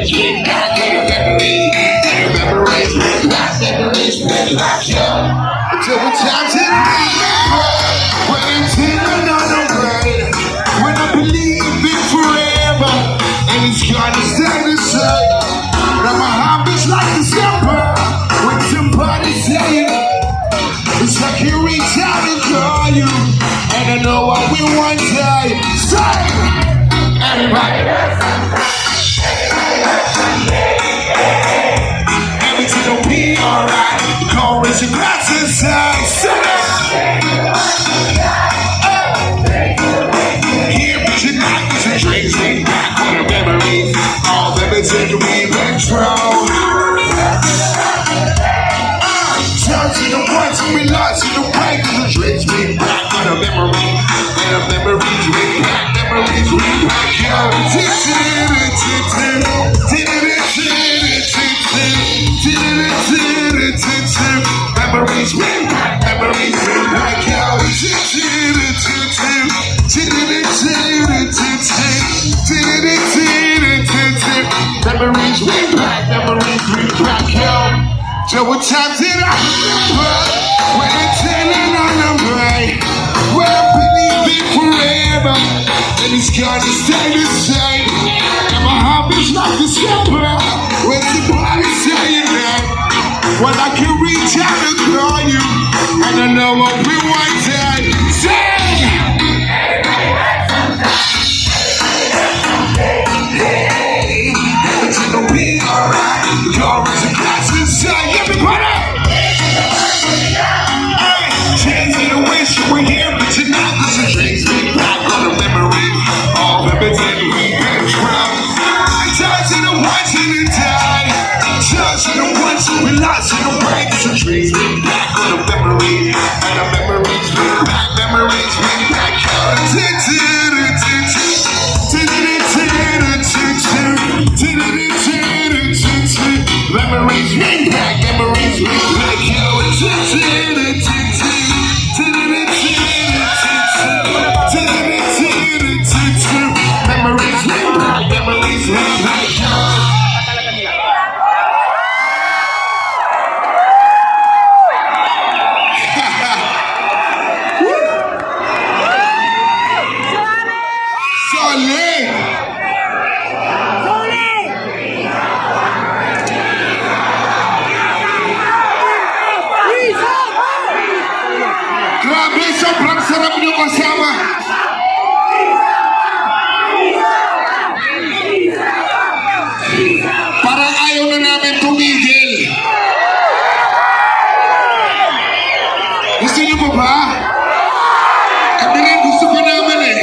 memories bring back memories. Memories bring back memories bring back you. Double times in when I'm feeling on the way, when I believe in forever, and it's gonna stay the same. Now my heart is like December when somebody's saying, it's like you reach out and call you, and I know what we want to say. Everybody hurts someday. Everything will be alright. Go raise your glass and say, here is your night, it's a dream, bring back all the memories, all the memories we've been through. Turns to the ones we lost in the way, cause the dreams bring back all the memories, and the memories bring back memories bring back you. Memories bring back, memories bring back you. Memories bring back, memories bring back you. So what times did I remember when it's telling on the way, when I believe it forever, and it's gonna stay the same. And my heart is like December when somebody's saying that. When I can reach out and call you, and I know what we want to say. Hey, everything will be alright. Go raise a glass and say, everybody. Hey, changing the wish you were here, but tonight there's a dreams bring back all the memories, all the everything we've been through. Touching the ones in the time, touching the ones we lost in the way. There's a dreams bring back all the memories, and the memories bring back, memories bring back all the memories bring back, memories bring back you. Memories bring back, memories bring back you. Grabe, sobrang sarap nyo kasama. Parang ayaw na namin tumigil. Gusto nyo ba? Kami rin gusto ko naman eh.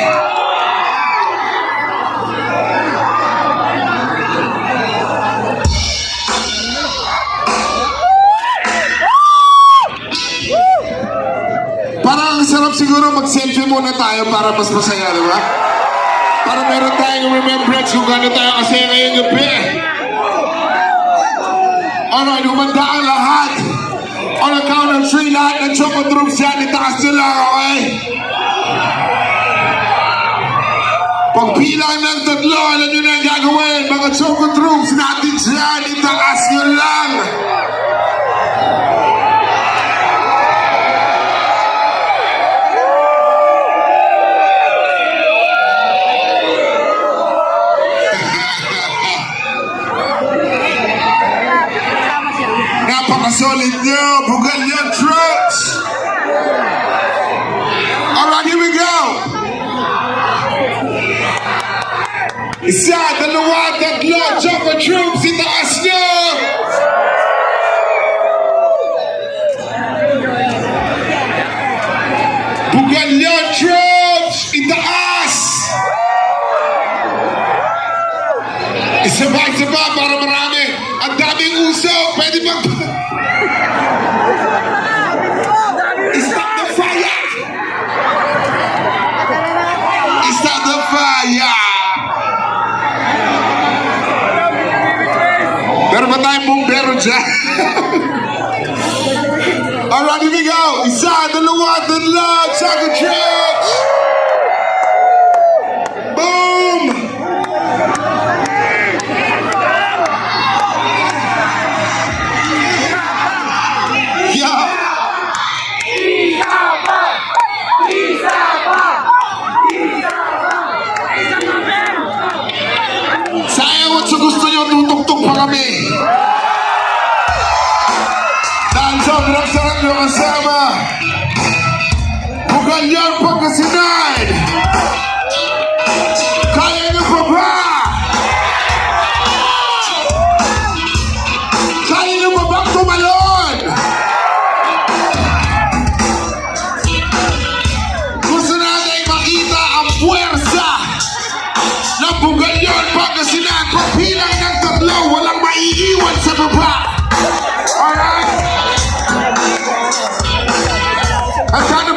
Parang sarap siguro mag-selfie muna tayo para mas masaya, di ba? Para meron tayong remembrance kung gano'n tayo kasi ngayong gabi. Alright, humanda ang lahat. On a count of 3, lahat ng chocolate troops dyan, itaas nyo lang, okay? Pagbilang ng 3, alam nyo na ang gagawin. Mga chocolate troops natin dyan, itaas nyo lang. Napaka-solid nyo, Bogallon troops! Alright, here we go! Isa, dalawa, tatlo, chocolate troops, itaas nyo! Bogallon troops, itaas! Isa-ba para marami. Ang daming usok, pwede bang... Stop the fire! Stop the fire! Meron ba tayong bumbero dyan? Alright, here we go! Isa, dalawa, tatlo, chocolate troops! Boom! Sayang at sa gusto nyo, tutugtog pa kami. Dahil sobrang sarap nyo kasama. Bogallon, Pangasinan. Kaya nyo pa ba? Kaya nyo pa bang tumalon? Gusto natin makita ang puwersa ng Bogallon, Pangasinan. Pagbilang ng 3, walang maiiwan sa baba. Alright? At sana